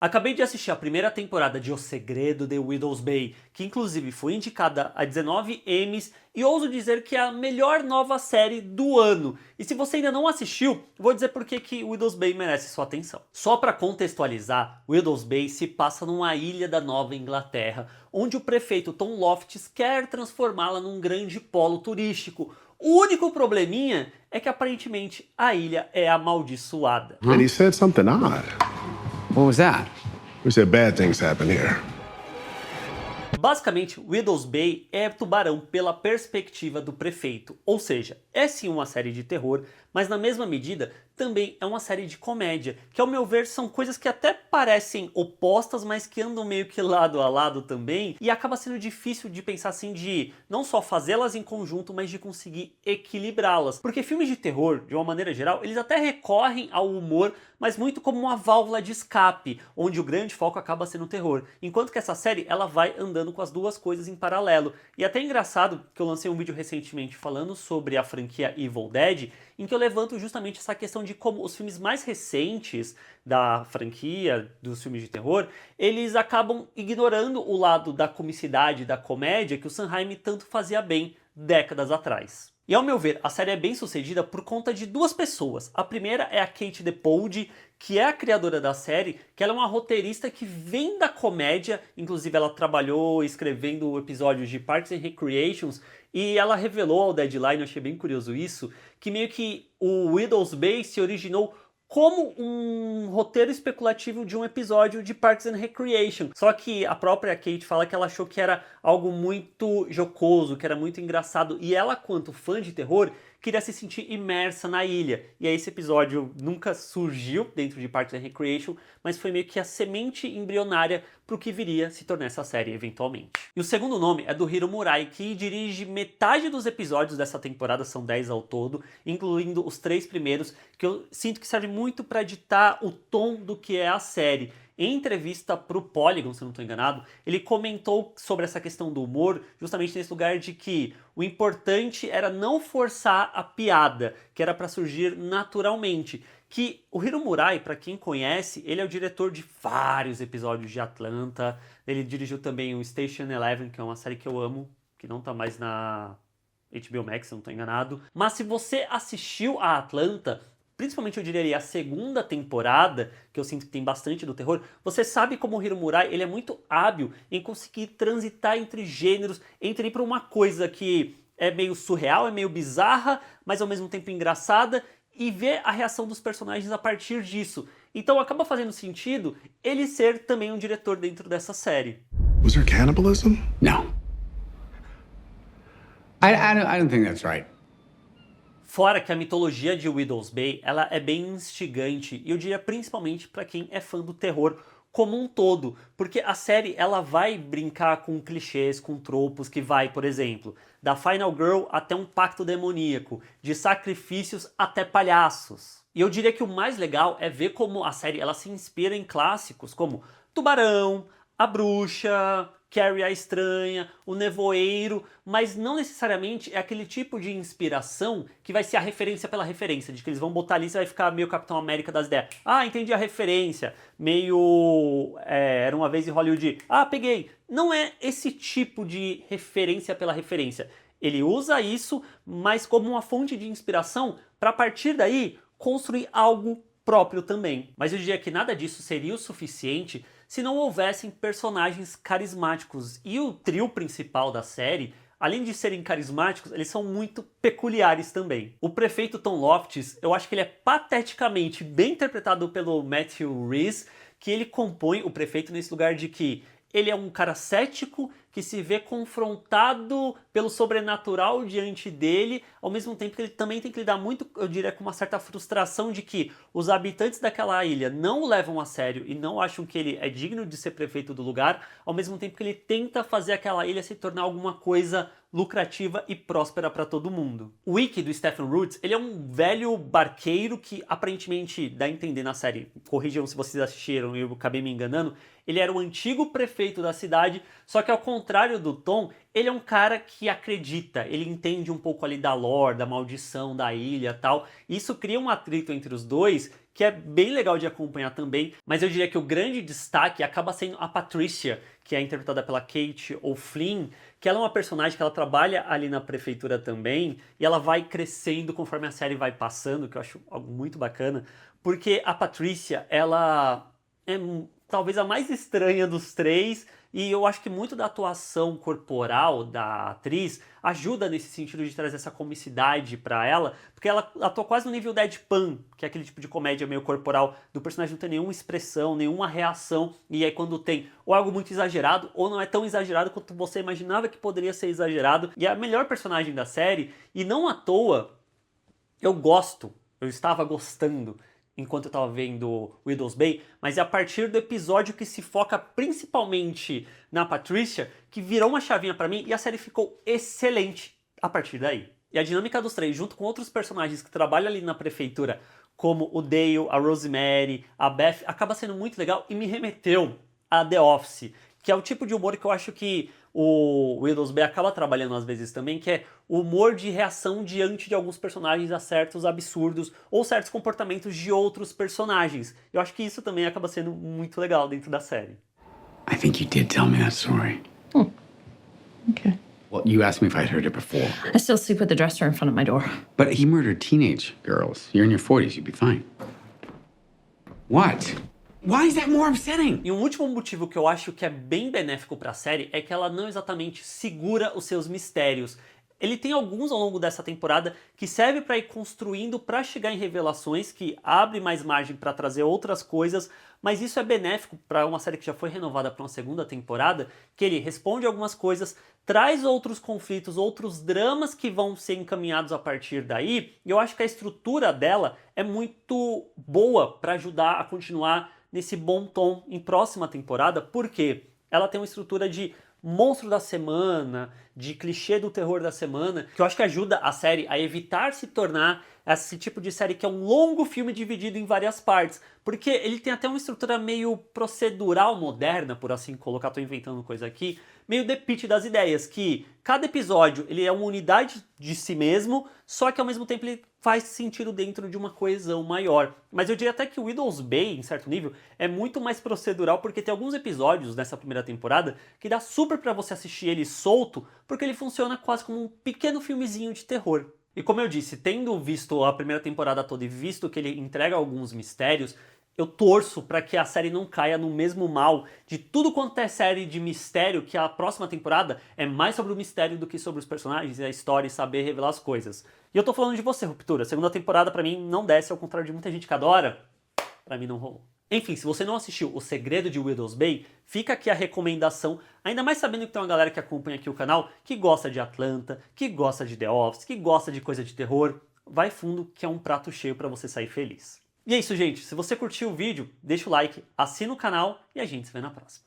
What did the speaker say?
Acabei de assistir a primeira temporada de O Segredo de Widows Bay, que inclusive foi indicada a 19 Emmys e ouso dizer que é a melhor nova série do ano. E se você ainda não assistiu, vou dizer por que Widows Bay merece sua atenção. Só para contextualizar, Widows Bay se passa numa ilha da Nova Inglaterra, onde o prefeito Tom Loftus quer transformá-la num grande polo turístico. O único probleminha é que aparentemente a ilha é amaldiçoada. And he said something odd. What was that? He said bad things happen here. Basicamente, Widows Bay é Tubarão pela perspectiva do prefeito, ou seja, é sim uma série de terror, mas na mesma medida também é uma série de comédia, que ao meu ver são coisas que até parecem opostas, mas que andam meio que lado a lado também, e acaba sendo difícil de pensar assim de não só fazê-las em conjunto, mas de conseguir equilibrá-las, porque filmes de terror, de uma maneira geral, eles até recorrem ao humor, mas muito como uma válvula de escape, onde o grande foco acaba sendo o terror, enquanto que essa série ela vai andando com as duas coisas em paralelo. E até é engraçado que eu lancei um vídeo recentemente falando sobre a franquia Evil Dead, em que eu levanto justamente essa questão de como os filmes mais recentes da franquia, dos filmes de terror, eles acabam ignorando o lado da comicidade, da comédia, que o Sam Raimi tanto fazia bem décadas atrás. E ao meu ver, a série é bem sucedida por conta de duas pessoas. A primeira é a Kate Dippold, que é a criadora da série, que ela é uma roteirista que vem da comédia, inclusive ela trabalhou escrevendo episódios de Parks and Recreations, e ela revelou ao Deadline, eu achei bem curioso isso, que meio que o Widows Bay se originou como um roteiro especulativo de um episódio de Parks and Recreation. Só que a própria Kate fala que ela achou que era algo muito jocoso, que era muito engraçado, e ela, quanto fã de terror, queria se sentir imersa na ilha. E aí esse episódio nunca surgiu dentro de Parks and Recreation, mas foi meio que a semente embrionária para o que viria se tornar essa série eventualmente. E o segundo nome é do Hiro Murai, que dirige metade dos episódios dessa temporada, são 10 ao todo, incluindo os 3 primeiros, que eu sinto que serve muito para ditar o tom do que é a série. Em entrevista para o Polygon, se eu não estou enganado, ele comentou sobre essa questão do humor, justamente nesse lugar de que o importante era não forçar a piada, que era para surgir naturalmente. Que o Hiro Murai, para quem conhece, ele é o diretor de vários episódios de Atlanta, ele dirigiu também o Station Eleven, que é uma série que eu amo, que não está mais na HBO Max, se eu não estou enganado. Mas se você assistiu a Atlanta, principalmente eu diria a segunda temporada, que eu sinto que tem bastante do terror, você sabe como o Hiro Murai ele é muito hábil em conseguir transitar entre gêneros, entre ir para uma coisa que é meio surreal, é meio bizarra, mas ao mesmo tempo engraçada, e ver a reação dos personagens a partir disso. Então acaba fazendo sentido ele ser também um diretor dentro dessa série. Was there cannibalism? No. I don't think that's right. Fora que a mitologia de Widows Bay ela é bem instigante, e eu diria principalmente para quem é fã do terror como um todo, porque a série ela vai brincar com clichês, com tropos que vai, por exemplo, da Final Girl até um pacto demoníaco, de sacrifícios até palhaços. E eu diria que o mais legal é ver como a série ela se inspira em clássicos como Tubarão, A Bruxa, Carrie a Estranha, O Nevoeiro, mas não necessariamente é aquele tipo de inspiração que vai ser a referência pela referência, de que eles vão botar ali e vai ficar meio Capitão América das ideias. Ah, entendi a referência, meio Era Uma Vez em Hollywood. Ah, peguei. Não é esse tipo de referência pela referência. Ele usa isso, mas como uma fonte de inspiração para a partir daí construir algo próprio também. Mas eu diria que nada disso seria o suficiente se não houvessem personagens carismáticos. E o trio principal da série, além de serem carismáticos, eles são muito peculiares também. O prefeito Tom Loftus, eu acho que ele é pateticamente bem interpretado pelo Matthew Rhys, que ele compõe o prefeito nesse lugar de que ele é um cara cético que se vê confrontado pelo sobrenatural diante dele, ao mesmo tempo que ele também tem que lidar muito, eu diria, com uma certa frustração de que os habitantes daquela ilha não o levam a sério e não acham que ele é digno de ser prefeito do lugar, ao mesmo tempo que ele tenta fazer aquela ilha se tornar alguma coisa lucrativa e próspera para todo mundo. O Wiki do Stephen Roots, ele é um velho barqueiro que aparentemente dá a entender na série, corrijam se vocês assistiram e eu acabei me enganando, ele era o antigo prefeito da cidade, só que ao contrário contrário do Tom, ele é um cara que acredita, ele entende um pouco ali da lore, da maldição da ilha e tal. Isso cria um atrito entre os dois que é bem legal de acompanhar também, mas eu diria que o grande destaque acaba sendo a Patricia, que é interpretada pela Kate O'Flynn, que ela é uma personagem que ela trabalha ali na prefeitura também, e ela vai crescendo conforme a série vai passando, que eu acho algo muito bacana, porque a Patricia, ela é talvez a mais estranha dos três, e eu acho que muito da atuação corporal da atriz ajuda nesse sentido de trazer essa comicidade pra ela, porque ela atua quase no nível deadpan, que é aquele tipo de comédia meio corporal, do personagem não ter nenhuma expressão, nenhuma reação, e aí quando tem ou algo muito exagerado, ou não é tão exagerado quanto você imaginava que poderia ser exagerado, e é a melhor personagem da série, e não à toa, eu estava gostando, enquanto eu estava vendo Widow's Bay, mas é a partir do episódio que se foca principalmente na Patricia, que virou uma chavinha pra mim e a série ficou excelente a partir daí. E a dinâmica dos três, junto com outros personagens que trabalham ali na prefeitura, como o Dale, a Rosemary, a Beth, acaba sendo muito legal e me remeteu a The Office, que é o tipo de humor que eu acho que o Widow's Bay acaba trabalhando às vezes também, que é o humor de reação diante de alguns personagens a certos absurdos ou certos comportamentos de outros personagens. Eu acho que isso também acaba sendo muito legal dentro da série. I think you did tell me that story. Okay. Well, you asked me if I'd heard it before. I still sleep with the dresser in front of my door. But he murdered teenage girls. You're in your 40s, you'd be fine. What? Why is that more upsetting? E um último motivo que eu acho que é bem benéfico pra série é que ela não exatamente segura os seus mistérios. Ele tem alguns ao longo dessa temporada que serve para ir construindo para chegar em revelações que abre mais margem para trazer outras coisas, mas isso é benéfico para uma série que já foi renovada para uma segunda temporada, que ele responde algumas coisas, traz outros conflitos, outros dramas que vão ser encaminhados a partir daí, e eu acho que a estrutura dela é muito boa para ajudar a continuar nesse bom tom em próxima temporada, porque ela tem uma estrutura de monstro da semana, de clichê do terror da semana, que eu acho que ajuda a série a evitar se tornar esse tipo de série que é um longo filme dividido em várias partes, porque ele tem até uma estrutura meio procedural moderna, por assim colocar, tô inventando coisa aqui, meio The Pitch das ideias, que cada episódio ele é uma unidade de si mesmo, só que ao mesmo tempo ele faz sentido dentro de uma coesão maior. Mas eu diria até que o Widow's Bay, em certo nível, é muito mais procedural, porque tem alguns episódios nessa primeira temporada que dá super pra você assistir ele solto, porque ele funciona quase como um pequeno filmezinho de terror. E como eu disse, tendo visto a primeira temporada toda e visto que ele entrega alguns mistérios, eu torço para que a série não caia no mesmo mal de tudo quanto é série de mistério, que a próxima temporada é mais sobre o mistério do que sobre os personagens e a história e saber revelar as coisas. E eu tô falando de você, Ruptura. A segunda temporada pra mim não desce, ao contrário de muita gente que adora, pra mim não rolou. Enfim, se você não assistiu O Segredo de Widow's Bay, fica aqui a recomendação, ainda mais sabendo que tem uma galera que acompanha aqui o canal, que gosta de Atlanta, que gosta de The Office, que gosta de coisa de terror, vai fundo que é um prato cheio pra você sair feliz. E é isso, gente. Se você curtiu o vídeo, deixa o like, assina o canal e a gente se vê na próxima.